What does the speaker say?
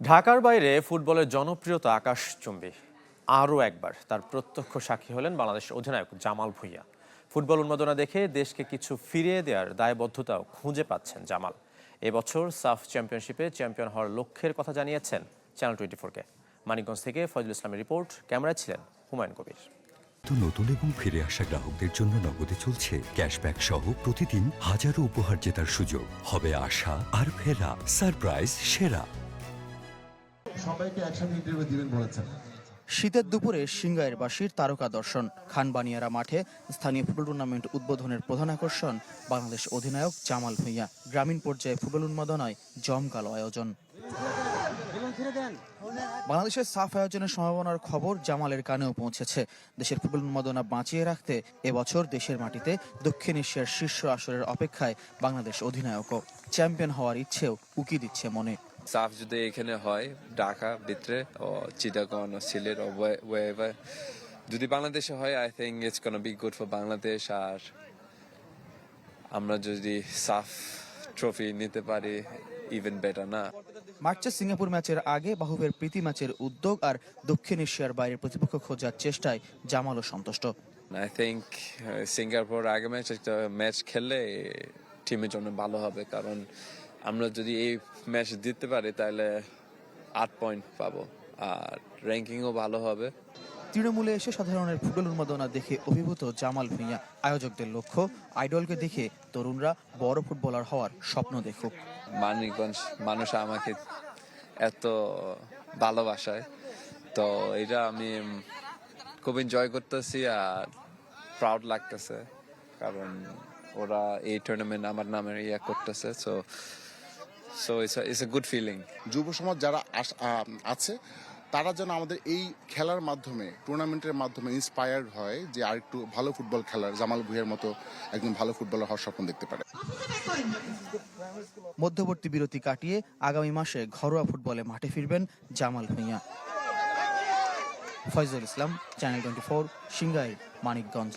ঢাকার বাইরে ফুটবলের জনপ্রিয়তা আকাশচুম্বী। আরও একবার তার প্রত্যক্ষ সাক্ষী হলেন বাংলাদেশ অধিনায়ক জামাল ভুঁইয়া। ফুটবল উন্মাদনা দেখে দেশকে কিছু ফিরিয়ে দেওয়ার দায়বদ্ধতাও খুঁজে পাচ্ছেন জামাল। এবছর সাফ চ্যাম্পিয়নশিপে চ্যাম্পিয়ন হওয়ার লক্ষ্যের কথা জানিয়েছেন চ্যানেল 24-কে। মানিকগঞ্জ থেকে ফজল ইসলামের রিপোর্ট, ক্যামেরায় ছিলেন হুমায়ুন কবির। নতুন এবং ফিরে আসা গ্রাহকদের জন্য নগদে চলছে ক্যাশব্যাক সহ প্রতিদিন হাজারো উপহার জেতার সুযোগ। হবে আশা আর ফেরা, সারপ্রাইজ সেরা। সবাইকে একসাথে ইন্টারভিউ দিবেন বলেছেন। শীতের দুপুরে সিংগাইর বাসীর তারকা দর্শন। খানবানিয়ারা মাঠে স্থানীয় ফুটবল টুর্নামেন্ট উদ্বোধনের প্রধান আকর্ষণ বাংলাদেশ অধিনায়ক জামাল ভুঁইয়া। গ্রামীণ পর্যায়ে ফুটবল উন্মাদনায় জমকালো আয়োজন। বাংলাদেশের সাফ আয়োজনের সম্ভাবনার খবর জামালের কানেও পৌঁছেছে। দেশের ফুটবল উন্মাদনা বাঁচিয়ে রাখতে এবছর দেশের মাটিতে দক্ষিণ এশিয়ার শীর্ষ আসরের অপেক্ষায় বাংলাদেশ অধিনায়কও। চ্যাম্পিয়ন হওয়ার ইচ্ছেও উকি দিচ্ছে মনে। সাফ যদি এখানে হয় ঢাকা ভিতরে ও চিটাগং ও সিলেট ও ওয়েভার, যদি বাংলাদেশে হয় I think it's gonna be good for Bangladesh. আর আমরা যদি সাফ ট্রফি নিতে পারি ইভেন বেটার না। মার্চে সিঙ্গাপুর ম্যাচের আগে বাহুবের প্রীতি ম্যাচের উদ্যোগ আর দক্ষিণ এশিয়ার বাইরের প্রতিপক্ষ খোঁজার চেষ্টায় জামালও সন্তুষ্ট। আই থিঙ্ক সিঙ্গাপুর আগে একটা ম্যাচ খেললে টিমের জন্য ভালো হবে, কারণ আমরা যদি এই ম্যাচ জিততে পারি তাহলে 8 পয়েন্ট পাবো আর র্যাঙ্কিংও ভালো হবে। তৃণমূলে এসে সাধারণের ফুটবল উন্মাদনা দেখে অভিভূত জামাল ভুঁইয়া। আয়োজকদের লক্ষ্য, আইডলকে দেখে তরুণরা বড় ফুটবলার হওয়ার স্বপ্ন দেখুক। মানিকগঞ্জ মানুষ আমাকে এত ভালোবাসায়, তো এটা আমি খুব এনজয় করতেছি আর প্রাউড লাগতেছে, কারণ ওরা এই টুর্নামেন্ট আমার নামে করতেছে। So it's a good feeling. যুব সমাজ যারা আছে তারা যেন আমাদের এই খেলার মাধ্যমে, টুর্নামেন্টের মাধ্যমে ইন্সপায়ার্ড হয় যে আরেকটু ভালো ফুটবল খেলার, জামাল ভুঁইয়ার মতো একজন ভালো ফুটবলার হওয়ার স্বপ্ন দেখতে পারে। মধ্যবর্তী বিরতি কাটিয়ে আগামী মাসে ঘরোয়া ফুটবলে মাঠে ফিরবেন জামাল ভুঁইয়া। ফজল ইসলাম, চ্যানেল 24, সিংগাইর, মানিকগঞ্জ।